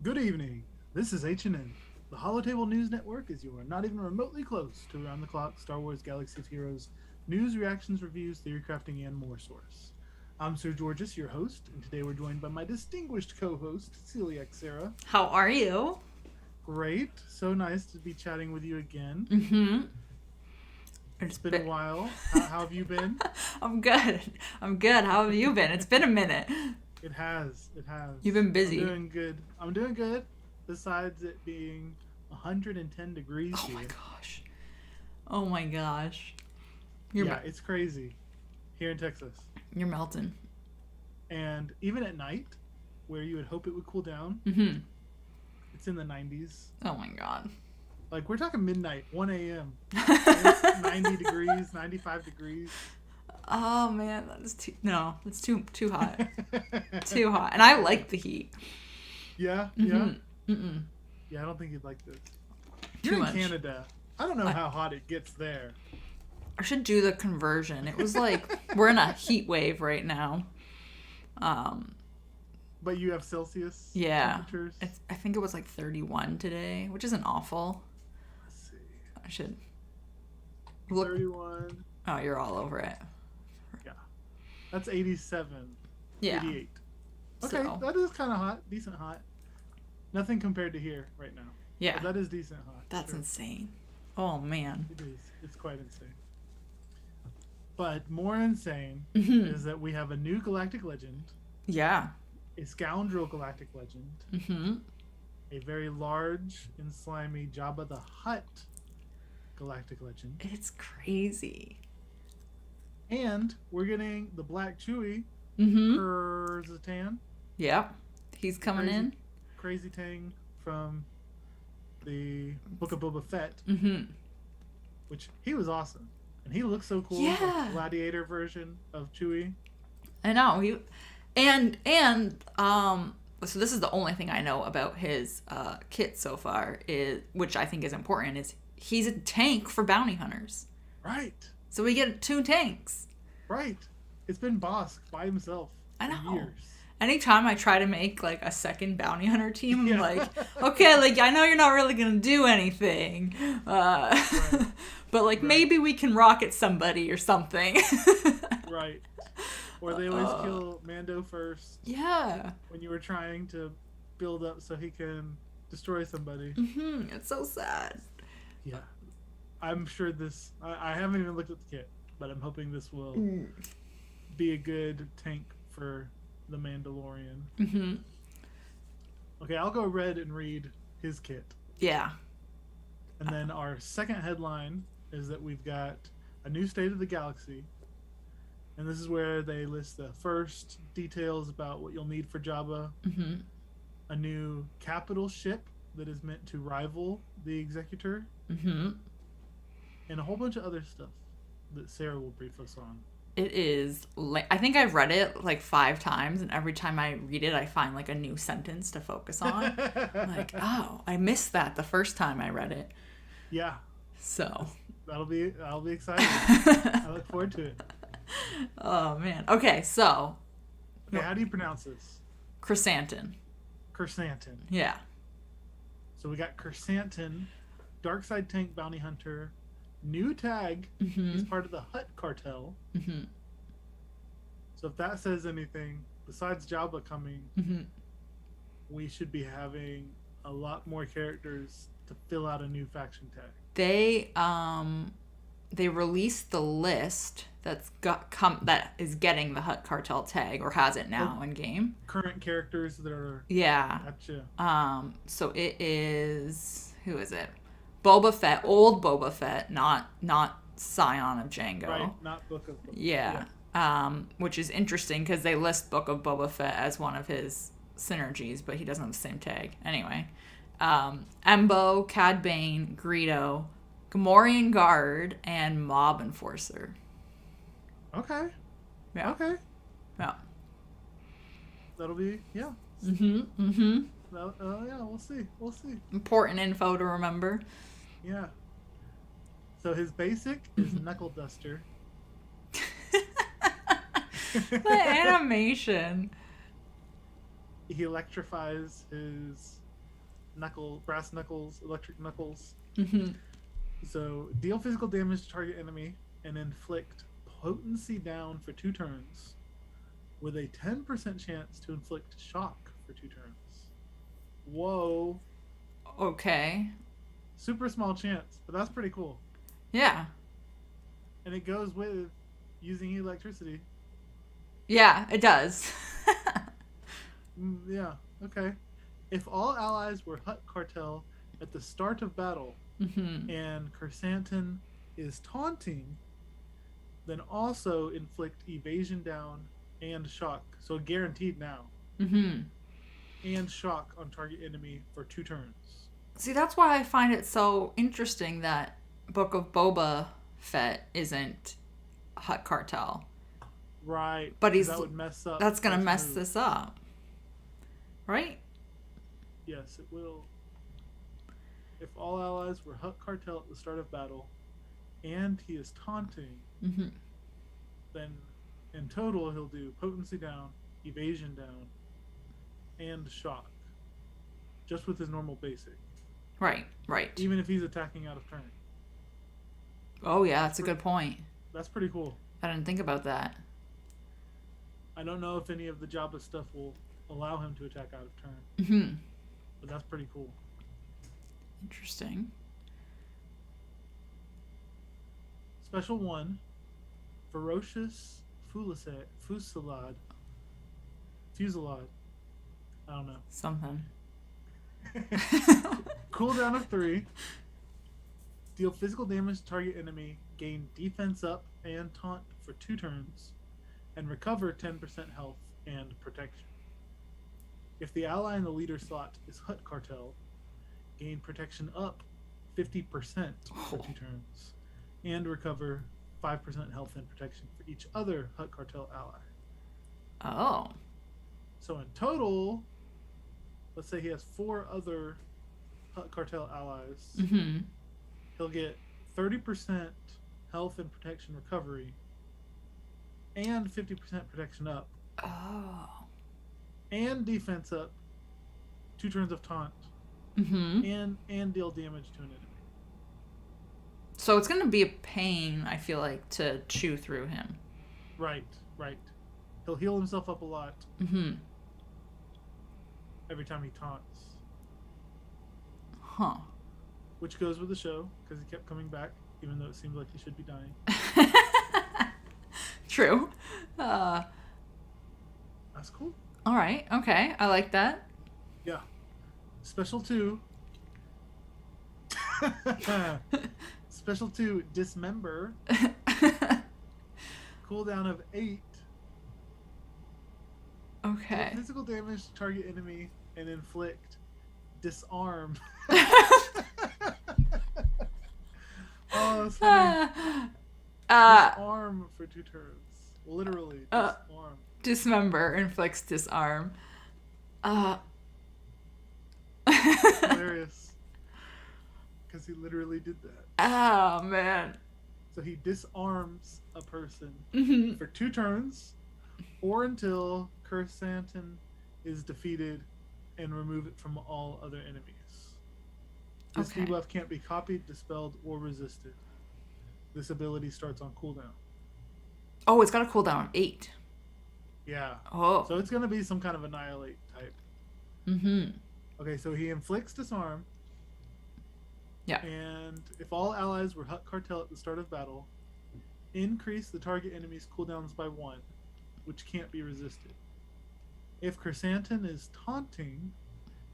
Good evening. This is HNN. The Holotable News Network is your not even remotely close to around the clock Star Wars Galaxy of Heroes news, reactions, reviews, theory crafting, and more source. I'm Sir Georges, your host, and today we're joined by my distinguished co host, Celiac Sarah. How are you? Great. So nice to be chatting with you again. Mm-hmm. It's been a while. How have you been? I'm good. I'm good. How have you been? It's been a minute. It has. It has. You've been I'm busy. doing good. I'm doing good. Besides it being 110 degrees Oh my here. gosh. Oh my gosh. It's crazy here in Texas. You're melting. And even at night, where you would hope it would cool down, Mm-hmm. it's in the 90s. Oh my god. Like, we're talking midnight, 1 a.m. And it's 90 degrees, 95 degrees. Oh man, that is that's too hot. Too hot. And I like the heat. Yeah, Mm-hmm. yeah. Mm-mm. Yeah, I don't think you'd like this. Too You're in much. Canada. I don't know how hot it gets there. I should do the conversion. It was like we're in a heat wave right now. But you have Celsius Yeah. temperatures? I think it was like 31 today, which isn't awful. Let's see. I should look. 31. Oh, you're all over it. Yeah. That's 87. Yeah. 88. Okay, So, that is kind of hot. Decent hot. Nothing compared to here right now. yeah. But that is decent hot. That's sure. insane. Oh, man. It is. It's quite insane. But more insane Mm-hmm. is that we have a new galactic legend, Yeah. a scoundrel galactic legend, Mm-hmm. a very large and slimy Jabba the Hutt galactic legend, It's crazy. and we're getting the Black Chewie Mm-hmm. Kurzatan, Yep. He's coming crazy, in. crazy Tang from the Book of Boba Fett, Mm-hmm. which he was awesome. And he looks so cool, Yeah. like the gladiator version of Chewie. I know. And so this is the only thing I know about his kit so far, is which I think is important, is he's a tank for bounty hunters. Right, So we get 2 tanks. right. It's been Bosk by himself I for know. years. Anytime I try to make like a second bounty hunter team, I'm Yeah. like, okay, like I know you're not really gonna do anything, Right. but like maybe we can rocket somebody or something. Right. Or they always kill Mando first Yeah. when you were trying to build up so he can destroy somebody. It's so sad. Yeah. I'm sure this. I haven't even looked at the kit, but I'm hoping this will be a good tank for the Mandalorian. Mm-hmm. Okay, I'll go ahead and read his kit. Yeah. And then our second headline is that we've got a new State of the Galaxy. And this is where they list the first details about what you'll need for Jabba. Mm-hmm. A new capital ship that is meant to rival the Executor. Mm-hmm. And a whole bunch of other stuff that Sarah will brief us on. It is like, I think I've read it like 5 times, and every time I read it I find like a new sentence to focus on. I'm like, oh, I missed that the first time I read it. Yeah, So I'll be excited. I look forward to it. oh man. Okay, so Okay, how do you pronounce this? Chrysanthemum. Kersantin. Yeah. So we got Kersantin, Darkside Tank Bounty Hunter, new tag. Mm-hmm. He's part of the Hutt cartel. Mm-hmm. So if that says anything, besides Jabba coming, Mm-hmm. we should be having a lot more characters to fill out a new faction tag. They released the list that is getting the Hutt cartel tag, or has it now in game. Current characters that are Yeah. gotcha. So it is, who is it? Boba Fett, old Boba Fett, not Scion of Django. Right, not Book of Boba. Yeah. Which is interesting because they list Book of Boba Fett as one of his synergies, but he doesn't have the same tag. Anyway, Embo, Cad Bane, Greedo, Gamorrean Guard, and Mob Enforcer. Okay. Yeah. Okay. Yeah. That'll be yeah. Mm-hmm. Mm-hmm. Yeah, we'll see. We'll see. Important info to remember. Yeah. So his basic is Knuckle Duster. The animation. He electrifies his brass knuckles, electric knuckles. Mm-hmm. So deal physical damage to target enemy and inflict potency down for 2 turns, with a 10% chance to inflict shock for 2 turns. Whoa. Okay. Super small chance, but that's pretty cool. Yeah. And it goes with using electricity. Yeah, it does. Yeah, okay. If all allies were Hut Cartel at the start of battle Mm-hmm. and Kersantin is taunting, then also inflict evasion down and shock. So guaranteed now. Mm-hmm. And shock on target enemy for 2 turns. See, that's why I find it so interesting that Book of Boba Fett isn't Hut Cartel. Right. But he's that would mess up. that's gonna mess move. this up. Right? Yes, it will. If all allies were Hut Cartel at the start of battle and he is taunting, Mm-hmm. then in total he'll do potency down, evasion down, and shock. Just with his normal basic. Right. Even if he's attacking out of turn. Oh yeah, that's a good point. That's pretty cool. I didn't think about that. I don't know if any of the Jabba stuff will allow him to attack out of turn. Mm-hmm. But that's pretty cool. Interesting. Special 1, Ferocious Fusillade. I don't know. Something. Cooldown of 3. Deal physical damage to target enemy. Gain defense up and taunt for 2 turns. And recover 10% health and protection. If the ally in the leader slot is Hut Cartel, gain protection up 50% for 2 turns. And recover 5% health and protection for each other Hut Cartel ally. Oh. So in total, let's say he has 4 other Hut Cartel allies. Mm-hmm. He'll get 30% health and protection recovery and 50% protection up Oh. and defense up, 2 turns of taunt, Mm-hmm. and deal damage to an enemy. So it's gonna be a pain, I feel like, to chew through him. Right. He'll heal himself up a lot Mm-hmm. every time he taunts. Huh. Which goes with the show, because he kept coming back, even though it seemed like he should be dying. True. That's cool. All right. Okay. I like that. Yeah. Special 2. Special 2, Dismember. Cooldown of 8. Okay. Physical damage to target enemy and inflict disarm. Oh, that's funny. Disarm for 2 turns. Literally, disarm. Dismember inflicts disarm. Hilarious. Because he literally did that. Oh, man. So he disarms a person Mm-hmm. for 2 turns, or until Kersantin is defeated and remove it from all other enemies. This Okay. debuff can't be copied, dispelled, or resisted. This ability starts on cooldown. Oh, it's got a cooldown of 8. Yeah. Oh. So it's going to be some kind of annihilate type. Mm-hmm. Okay, so he inflicts disarm. Yeah. And if all allies were Hut Cartel at the start of battle, increase the target enemy's cooldowns by 1, which can't be resisted. If Kersantin is taunting,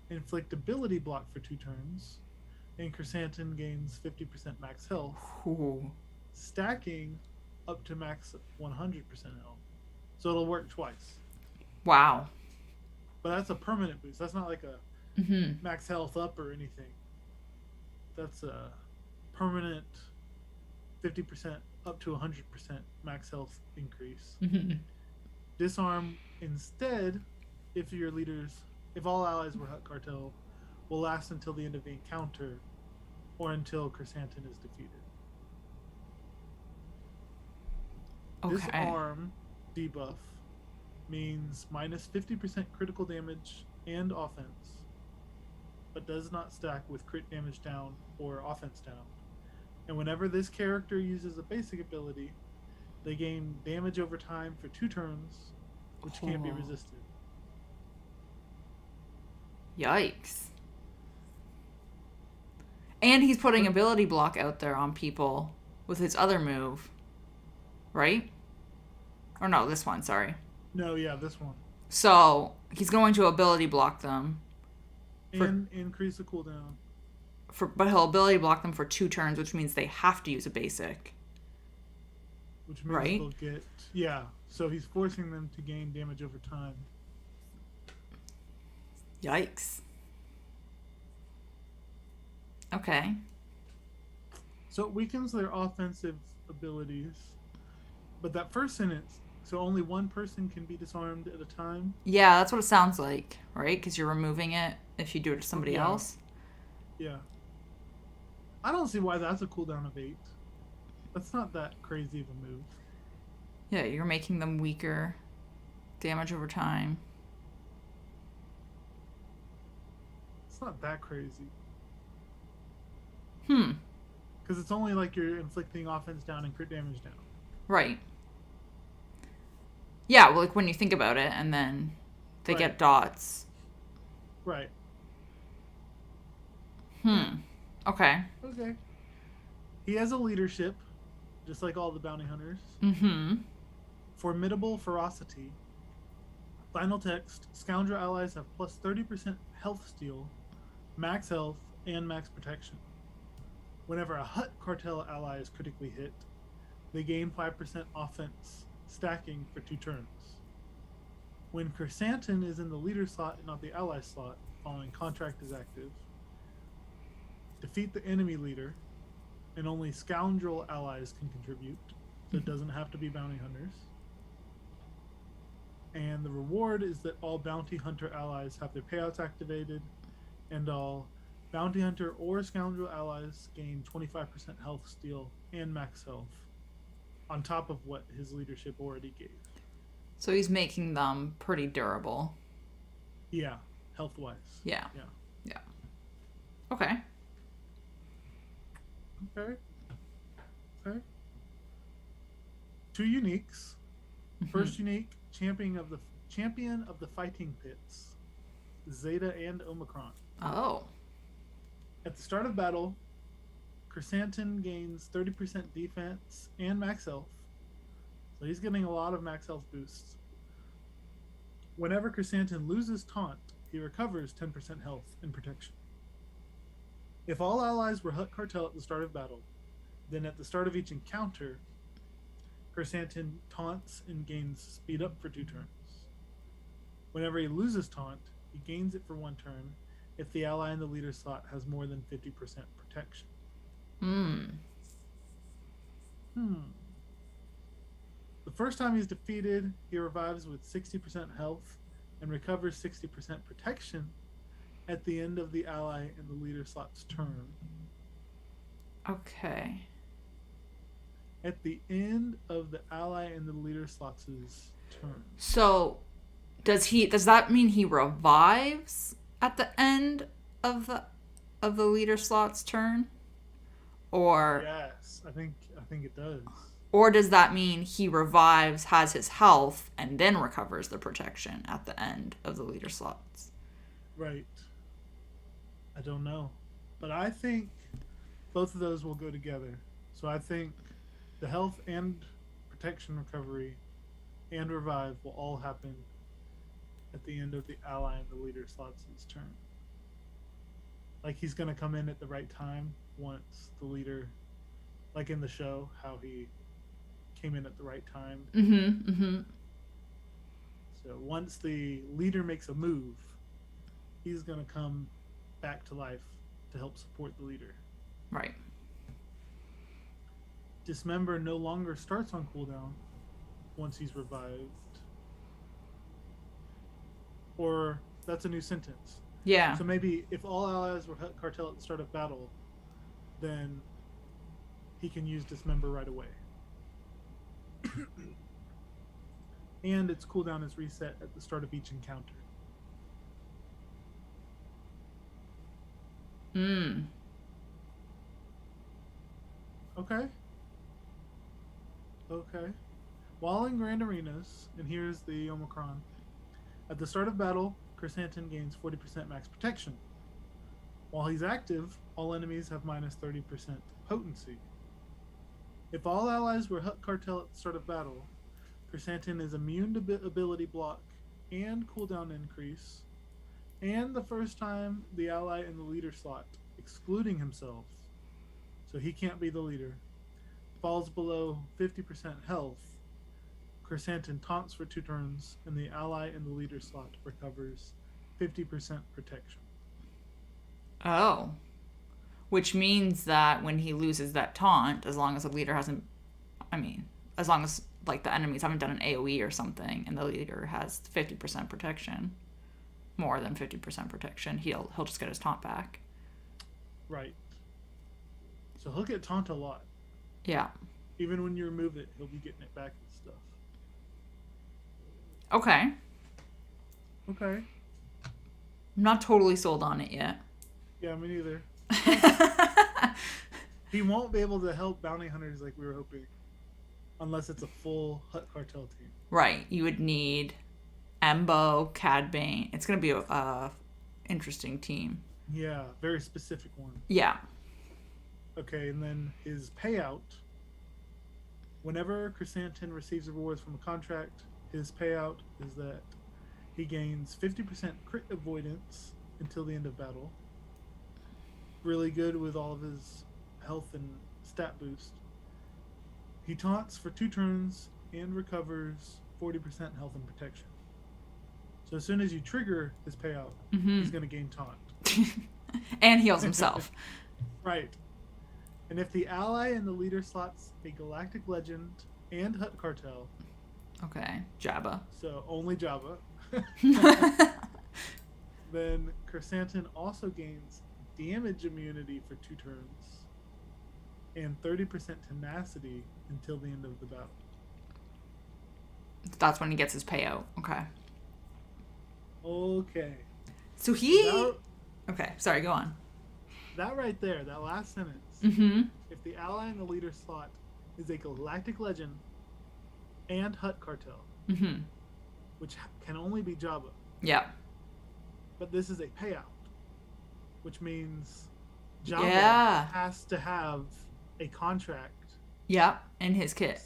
inflict ability block for 2 turns, and Kersantin gains 50% max health, Ooh. stacking up to max 100% health. So it'll work twice. Wow. But that's a permanent boost. That's not like a Mm-hmm. max health up or anything. That's a permanent 50% up to 100% max health increase. Mm-hmm. Disarm instead, if all allies were Hut Cartel, will last until the end of the encounter or until Kersantin is defeated. Okay. Disarm debuff means minus 50% critical damage and offense but does not stack with crit damage down or offense down. And whenever this character uses a basic ability, they gain damage over time for 2 turns, which can't be resisted. Yikes. And he's putting ability block out there on people with his other move. Right? Or no, this one, sorry. No, yeah, this one. So, he's going to ability block them. And increase the cooldown. But he'll ability block them for 2 turns, which means they have to use a basic. Which means they'll get... Yeah, so he's forcing them to gain damage over time. Yikes. Okay. So it weakens their offensive abilities. But that first sentence, so only one person can be disarmed at a time? Yeah, that's what it sounds like, right? Because you're removing it if you do it to somebody else. Yeah. I don't see why that's a cooldown of 8. That's not that crazy of a move. Yeah, you're making them weaker. Damage over time. It's not that crazy. Hmm. Because it's only like you're inflicting offense down and crit damage down. Right. Yeah, well, like when you think about it, and then they get dots. Right. Okay. Okay. He has a leadership, just like all the bounty hunters. Mm-hmm. Formidable ferocity. Final text, scoundrel allies have plus 30% health steal, max health, and max protection. Whenever a Hut cartel ally is critically hit, they gain 5% offense, stacking for 2 turns. When Chrysanthemum is in the leader slot and not the ally slot, following contract is active, defeat the enemy leader, and only scoundrel allies can contribute, so it doesn't have to be bounty hunters. And the reward is that all bounty hunter allies have their payouts activated, and all bounty hunter or scoundrel allies gain 25% health steal and max health, on top of what his leadership already gave. So he's making them pretty durable. Yeah, health-wise. Yeah. Okay. Okay. 2 uniques. First unique, champion of the fighting pits, Zeta and Omicron. Oh. At the start of battle, Chrysanthemum gains 30% defense and max health. So he's getting a lot of max health boosts. Whenever Chrysanthemum loses taunt, he recovers 10% health and protection. If all allies were Hut Cartel at the start of battle, then at the start of each encounter, Chrysanthemum taunts and gains speed up for 2 turns. Whenever he loses taunt, he gains it for 1 turn if the ally in the leader slot has more than 50% protection. The first time he's defeated, he revives with 60% health and recovers 60% protection at the end of the ally in the leader slot's turn. Okay. At the end of the ally in the leader slot's turn. So, does that mean he revives at the end of the leader slot's turn? Or yes, I think it does. Or does that mean he revives, has his health, and then recovers the protection at the end of the leader slots? Right. I don't know. But I think both of those will go together. So I think the health and protection recovery and revive will all happen at the end of the ally in the leader slots' turn. Like he's going to come in at the right time once the leader, like in the show, how he came in at the right time. So once the leader makes a move, he's going to come back to life to help support the leader. Right. Dismember no longer starts on cooldown once he's revived. Or that's a new sentence. Yeah. So maybe if all allies were Hut Cartel at the start of battle, then he can use Dismember right away. And its cooldown is reset at the start of each encounter. Mm. Okay. Okay. While in Grand Arenas, and here's the Omicron, at the start of battle, Chrysanthemum gains 40% max protection. While he's active, all enemies have minus 30% potency. If all allies were Hut Cartel at the start of battle, Chrysanthemum is immune to ability block and cooldown increase, and the first time the ally in the leader slot, excluding himself, so he can't be the leader, falls below 50% health, Chrysanthemum taunts for 2 turns, and the ally in the leader slot recovers 50% protection. Oh. Which means that when he loses that taunt, as long as the leader hasn't, as long as like the enemies haven't done an AoE or something, and the leader has 50% protection, more than 50% protection, he'll just get his taunt back. Right. So he'll get taunt a lot. Yeah. Even when you remove it, he'll be getting it back and stuff. Okay. Okay. I'm not totally sold on it yet. Yeah, me neither. He won't be able to help bounty hunters like we were hoping, unless it's a full Hut Cartel team. Right. You would need Embo, Cad Bane. It's going to be a interesting team. Yeah, very specific one. Yeah. Okay, and then his payout. Whenever Chrysanthemum receives rewards from a contract, his payout is that he gains 50% crit avoidance until the end of battle. Really good with all of his health and stat boost. He taunts for 2 turns and recovers 40% health and protection. So as soon as you trigger his payout, he's going to gain taunt. And heals himself. Right. And if the ally in the leader slots a Galactic Legend and Hut Cartel. Okay, Jabba. So only Jabba. Then Chrysanthemum also gains damage immunity for 2 turns and 30% tenacity until the end of the battle. That's when he gets his payout. Okay. Okay. So he... Okay, sorry, go on. That right there, that last sentence. Mm-hmm. If the ally in the leader slot is a Galactic Legend and Hut Cartel, which can only be Jabba. Yeah. But this is a payout, which means Jabba has to have a contract. Yeah, in his kit.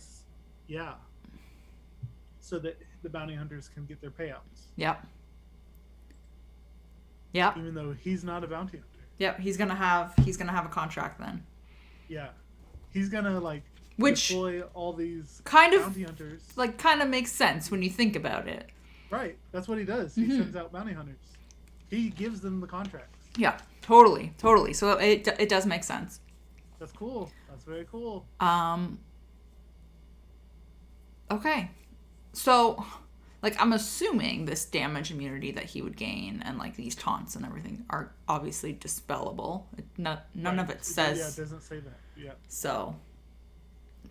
Yeah. So that the bounty hunters can get their payouts. Yep. Yep. Even though he's not a bounty hunter. Yep, he's gonna have a contract then. Yeah. He's gonna which deploy all these bounty hunters. Kind of makes sense when you think about it. Right. That's what he does. He sends out bounty hunters. He gives them the contracts. Yeah, totally. So it does make sense. That's cool. That's very cool. Okay. So, I'm assuming this damage immunity that he would gain and, these taunts and everything are obviously dispellable. None of it says... Yeah, it doesn't say that. Yeah. So,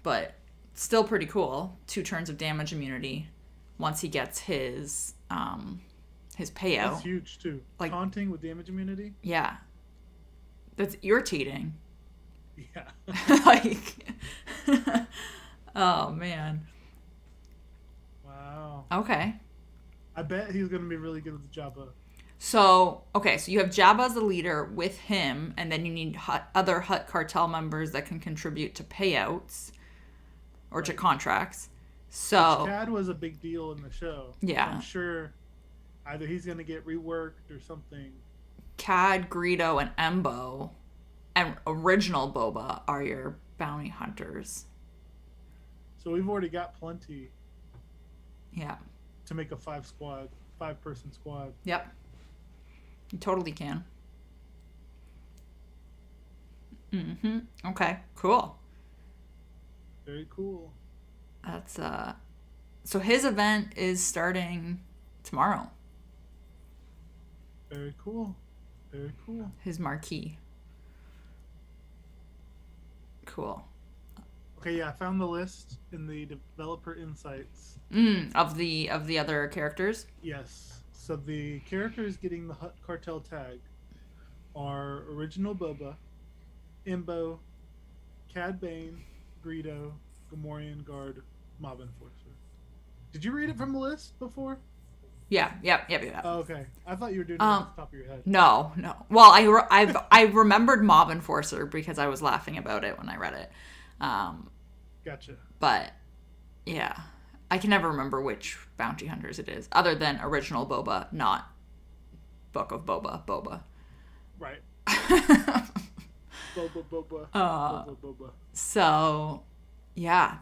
but still pretty cool. 2 turns of damage immunity once he gets his payout. That's huge, too. Taunting with damage immunity? Yeah. That's irritating. Yeah. Oh, man. Wow. Okay. I bet he's going to be really good with Jabba. So you have Jabba as the leader with him, and then you need other Hut Cartel members that can contribute to payouts or to contracts. So Cad was a big deal in the show. Yeah. So I'm sure either he's going to get reworked or something. Cad, Greedo, and Embo and original Boba are your bounty hunters. So we've already got plenty. Yeah. To make a 5-person squad. Yep. You totally can. Okay, cool. Very cool. That's so his event is starting tomorrow. Very cool. Very cool. His marquee. Cool. Okay, yeah, I found the list in the developer insights. Of the other characters? Yes. So the characters getting the Hut Cartel tag are Original Boba, Imbo, Cad Bane, Greedo, Gamorrean Guard, Mob Enforcer. Did you read it from the list before? Yeah, yep. Oh, okay. I thought you were doing it off the top of your head. No. Well, I remembered Mob Enforcer because I was laughing about it when I read it. Gotcha. But yeah, I can never remember which bounty hunters it is, other than Original Boba, not Book of Boba. Right. Boba. So, yeah,